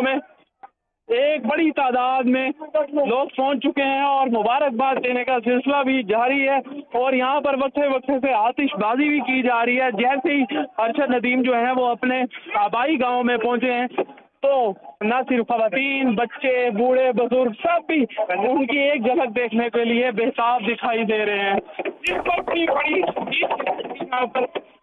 में एक बड़ी तादाद में लोग पहुंच चुके हैं और मुबारकबाद देने का सिलसिला भी जारी है। और यहाँ पर वक्फे वक्फे से आतिशबाजी भी की जा रही है। जैसे ही अरशद नदीम जो है वो अपने आबाई गांव में पहुंचे हैं तो न सिर्फ खवातीन, बच्चे, बूढ़े, बुजुर्ग सब भी उनकी एक झलक देखने के लिए बेताब दिखाई दे रहे हैं।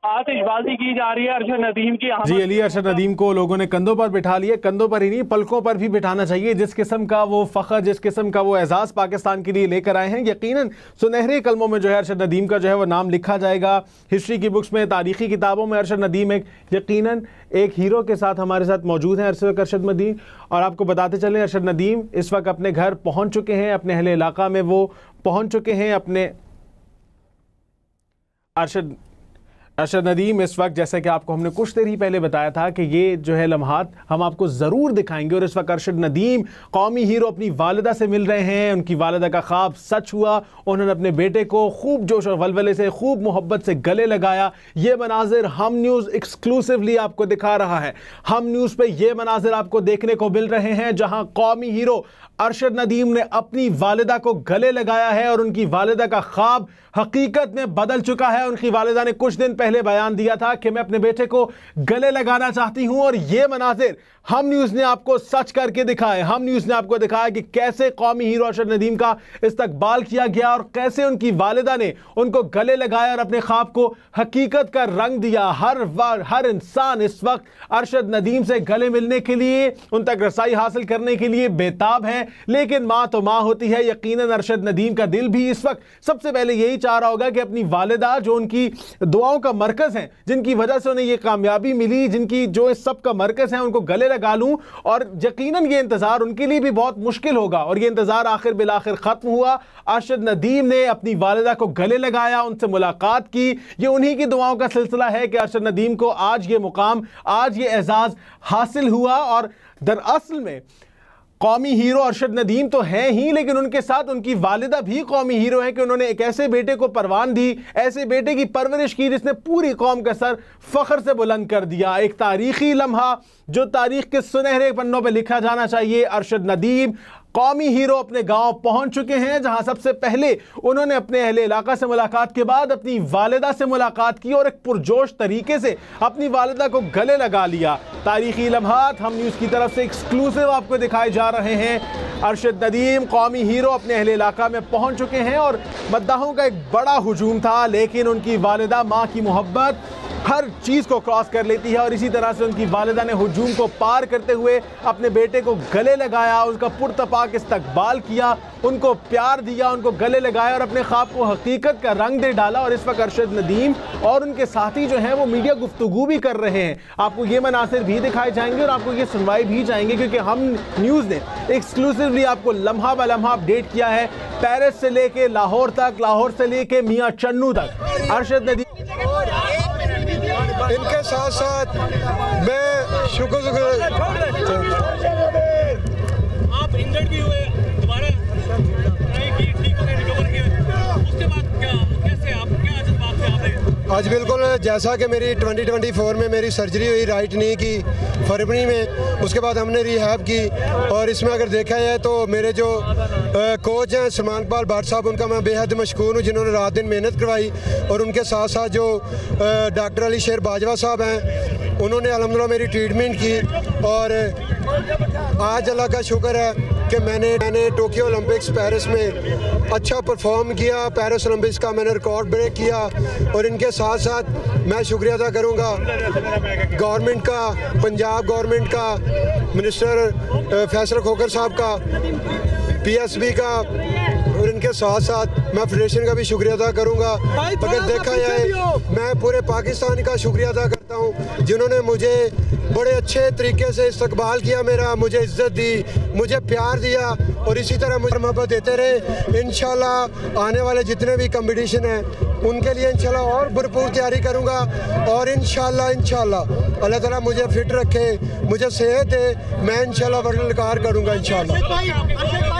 आतिशबाजी की जा रही है अरशद नदीम की। जी अली, अरशद नदीम को लोगों ने कंधों पर बिठा लिया, कंधों पर ही नहीं पलकों पर भी बिठाना चाहिए। जिस किस्म का वो फ़ख्र, जिस किस्म का वो एजाज़ पाकिस्तान के लिए लेकर आए हैं, यकीनन सुनहरे कलमों में जो है अरशद नदीम का जो है वो नाम लिखा जाएगा हिस्ट्री की बुक्स में, तारीख़ी किताबों में। अरशद नदीम यकीनन एक हीरो के साथ हमारे साथ मौजूद हैं अरशद नदीम। और आपको बताते चलें अरशद नदीम इस वक्त अपने घर पहुँच चुके हैं, अपने अहले इलाका में वो पहुँच चुके हैं। अपने अरशद नदीम इस वक्त, जैसे कि आपको हमने कुछ देर ही पहले बताया था कि ये जो है लम्हात हम आपको ज़रूर दिखाएंगे। और इस वक्त अरशद नदीम कौमी हीरो अपनी वालिदा से मिल रहे हैं। उनकी वालिदा का ख्वाब सच हुआ। उन्होंने अपने बेटे को खूब जोश और वलवले से, खूब मोहब्बत से गले लगाया। ये मनाजिर हम न्यूज़ एक्सक्लूसिवली आपको दिखा रहा है। हम न्यूज़ पे ये मनाजिर आपको देखने को मिल रहे हैं जहाँ कौमी हीरो अरशद नदीम ने अपनी वालिदा को गले लगाया है और उनकी वालिदा का ख्वाब हकीकत में बदल चुका है। उनकी वालिदा ने कुछ दिन पहले बयान दिया था कि मैं अपने बेटे को गले लगाना चाहती हूं। और ये मनाजिर हम न्यूज़ ने आपको सच करके दिखाए। हम न्यूज़ ने आपको दिखाया कि कैसे कौमी हीरो अरशद नदीम का इस्तकबाल किया गया और कैसे उनकी वालिदा ने उनको गले लगाया और अपने ख्वाब को हकीकत का रंग दिया। हर इंसान इस वक्त अरशद नदीम से गले मिलने के लिए, उन तक रसाई हासिल करने के लिए बेताब है। लेकिन माँ तो माँ होती है। यकीनन अरशद नदीम का दिल भी इस वक्त सबसे पहले यही चाह रहा होगा कि अपनी वालिदा, जो उनकी दुआओं का मरकज़ है, जिनकी वजह से उन्हें ये कामयाबी मिली, जिनकी जो इस सब का मरकज़ है, उनको गले लगा लूं। और यकीनन ये इंतज़ार उनके लिए भी बहुत मुश्किल होगा। और ये इंतज़ार आखिर बिलाखिर ख़त्म हुआ। अरशद नदीम ने अपनी वालिदा को गले लगाया, उनसे मुलाकात की। ये उन्हीं की दुआओं का सिलसिला है कि अरशद नदीम को आज ये मुकाम, आज ये एजाज़ हासिल हुआ। और दरअसल में कौमी हीरो अरशद नदीम तो हैं ही, लेकिन उनके साथ उनकी वालिदा भी कौमी हीरो है कि उन्होंने एक ऐसे बेटे को परवान दी, ऐसे बेटे की परवरिश की जिसने पूरी कौम का सर फख्र से बुलंद कर दिया। एक तारीखी लम्हा जो तारीख के सुनहरे पन्नों पर लिखा जाना चाहिए। अरशद नदीम कौमी हीरो अपने गांव पहुंच चुके हैं जहां सबसे पहले उन्होंने अपने अहले इलाका से मुलाकात के बाद अपनी वालिदा से मुलाकात की और एक पुरजोश तरीके से अपनी वालिदा को गले लगा लिया। तारीखी लम्हात हम न्यूज़ की तरफ से एक्सक्लूसिव आपको दिखाए जा रहे हैं। अरशद नदीम कौमी हीरो अपने अहले इलाका में पहुंच चुके हैं और मद्दाहों का एक बड़ा हुजूम था, लेकिन उनकी वालिदा, माँ की मोहब्बत हर चीज़ को क्रॉस कर लेती है। और इसी तरह से उनकी वालिदा ने हुजूम को पार करते हुए अपने बेटे को गले लगाया, उसका पुरतपाक इस्तकबाल किया, उनको प्यार दिया, उनको गले लगाया और अपने ख्वाब को हकीकत का रंग दे डाला। और इस वक्त अरशद नदीम और उनके साथी जो हैं वो मीडिया गुफ्तगू भी कर रहे हैं। आपको ये मनासिर भी दिखाए जाएंगे और आपको ये सुनवाई भी जाएंगे, क्योंकि हम न्यूज़ ने एक्सक्लूसिवली आपको लम्हा ब लम्हा अपडेट किया है। पेरिस से लेके लाहौर तक, लाहौर से लेके मियाँ चन्नू तक अरशद नदीम। इनके साथ साथ मैं शुक्र आप इंजर्ड भी हुए, दोबारा की ठीक हो गए, रिकवर किए, उसके बाद कैसे आप क्या जज्बात थे आपने? आज बिल्कुल जैसा कि मेरी 2024 में मेरी सर्जरी हुई राइट नी की फरवरी में, उसके बाद हमने रिहैब की। और इसमें अगर देखा जाए तो मेरे जो कोच हैं सलमान इकबाल भट्ट साहब, उनका मैं बेहद मशकूर हूँ जिन्होंने रात दिन मेहनत करवाई। और उनके साथ साथ जो डॉक्टर अली शेर बाजवा साहब हैं, उन्होंने अल्हम्दुलिल्लाह मेरी ट्रीटमेंट की। और आज अल्लाह का शुक्र है कि मैंने टोक्यो ओलंपिक्स पेरिस में अच्छा परफॉर्म किया। पेरिस ओलंपिक्स का मैंने रिकॉर्ड ब्रेक किया। और इनके साथ साथ मैं शुक्रिया अदा करूँगा गवर्नमेंट का, पंजाब गवर्नमेंट का, मिनिस्टर फैसल खोखर साहब का, PSB का, और इनके साथ साथ मैं फेडरेशन का भी शुक्रिया अदा करूँगा। अगर देखा जाए मैं पूरे पाकिस्तान का शुक्रिया अदा करता हूँ जिन्होंने मुझे बड़े अच्छे तरीके से इस्तकबाल किया मेरा, मुझे इज़्ज़त दी, मुझे प्यार दिया और इसी तरह मुझे मोहब्बत देते रहे। इंशाल्लाह आने वाले जितने भी कंपटीशन हैं उनके लिए इंशाल्लाह और भरपूर तैयारी करूँगा। और इंशाल्लाह अल्लाह ताला मुझे फिट रखे, मुझे सेहत दे, मैं इंशाल्लाह वर्ल्ड रिकॉर्ड करूँगा इंशाल्लाह।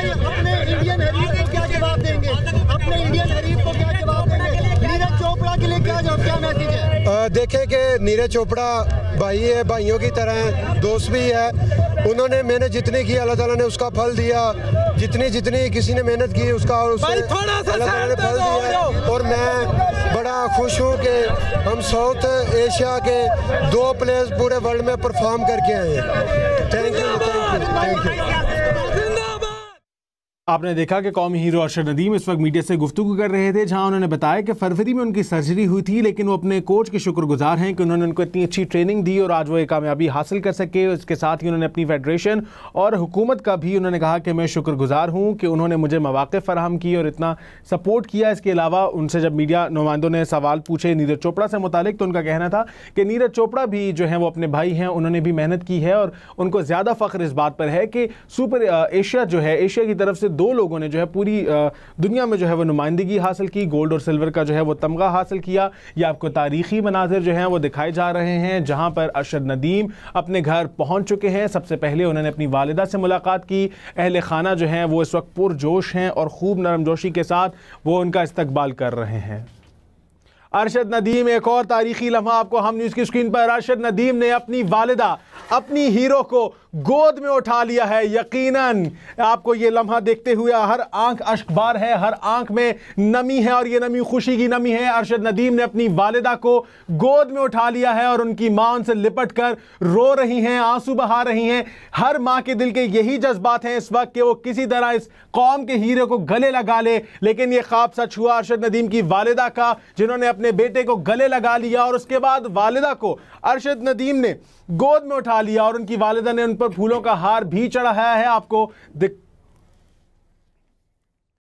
अपने इंडियन हरीफ को क्या जवाब देंगे? अपने इंडियन हरीफ को क्या जवाब देंगे? नीरज चोपड़ा के लिए क्या मैसेज है? देखें कि नीरज चोपड़ा भाई है, भाइयों की तरह है, दोस्त भी है। उन्होंने मेहनत जितनी की अल्लाह ताला ने उसका फल दिया, जितनी किसी ने मेहनत की उसका अल्लाह ताला ने फल दिया। और मैं बड़ा खुश हूँ कि हम साउथ एशिया के 2 प्लेयर्स पूरे वर्ल्ड में परफॉर्म करके आए हैं। Thank you, thank you. आपने देखा कि कौमी हीरो अरशद नदीम इस वक्त मीडिया से गुफ्तगू कर रहे थे, जहां उन्होंने बताया कि फरवरी में उनकी सर्जरी हुई थी, लेकिन वो अपने कोच के शुक्रगुजार हैं कि उन्होंने उनको इतनी अच्छी ट्रेनिंग दी और आज वो एक कामयाबी हासिल कर सके। इसके साथ ही उन्होंने अपनी फेडरेशन और हुकूमत का भी उन्होंने कहा कि मैं शुक्रगुजार हूँ कि उन्होंने मुझे मौक़े फराहम किए और इतना सपोर्ट किया। इसके अलावा उनसे जब मीडिया नुमाइंदों ने सवाल पूछे नीरज चोपड़ा से मुतालिक, तो उनका कहना था कि नीरज चोपड़ा भी जो है वो अपने भाई हैं, उन्होंने भी मेहनत की है और उनको ज़्यादा फ़ख्र इस बात पर है कि सुपर एशिया जो है, एशिया की तरफ से 2 लोगों ने जो है पूरी दुनिया में जो है वो नुमाइंदगी हासिल की, गोल्ड और सिल्वर का जो है वो तमगा हासिल किया। ये आपको तारीखी मनाजिर जो हैं वो दिखाए जा रहे हैं, जहां पर अरशद नदीम अपने घर पहुंच चुके हैं। सबसे पहले उन्होंने अपनी वालिदा से मुलाकात की। अहले खाना जो हैं वो इस वक्त पुरजोश हैं और खूब नरमजोशी के साथ वो उनका इस्तकबाल कर रहे हैं। अरशद नदीम, एक और तारीखी लम्हा आपको हम न्यूज़ की स्क्रीन पर। अरशद नदीम ने अपनी वालिदा, अपनी हीरो को गोद में उठा लिया है। यकीनन आपको ये लम्हा देखते हुए हर आंख अश्कबार है, हर आंख में नमी है और ये नमी खुशी की नमी है। अरशद नदीम ने अपनी वालिदा को गोद में उठा लिया है और उनकी मां उनसे लिपट कर रो रही हैं, आंसू बहा रही हैं। हर मां के दिल के यही जज्बात हैं इस वक्त कि वो किसी तरह इस कौम के हीरो को गले लगा ले, लेकिन ये ख्वाब सच हुआ अरशद नदीम की वालिदा का, जिन्होंने अपने बेटे को गले लगा लिया और उसके बाद वालिदा को अरशद नदीम ने गोद में उठा लिया और उनकी वालिदा ने उन पर फूलों का हार भी चढ़ाया है। आपको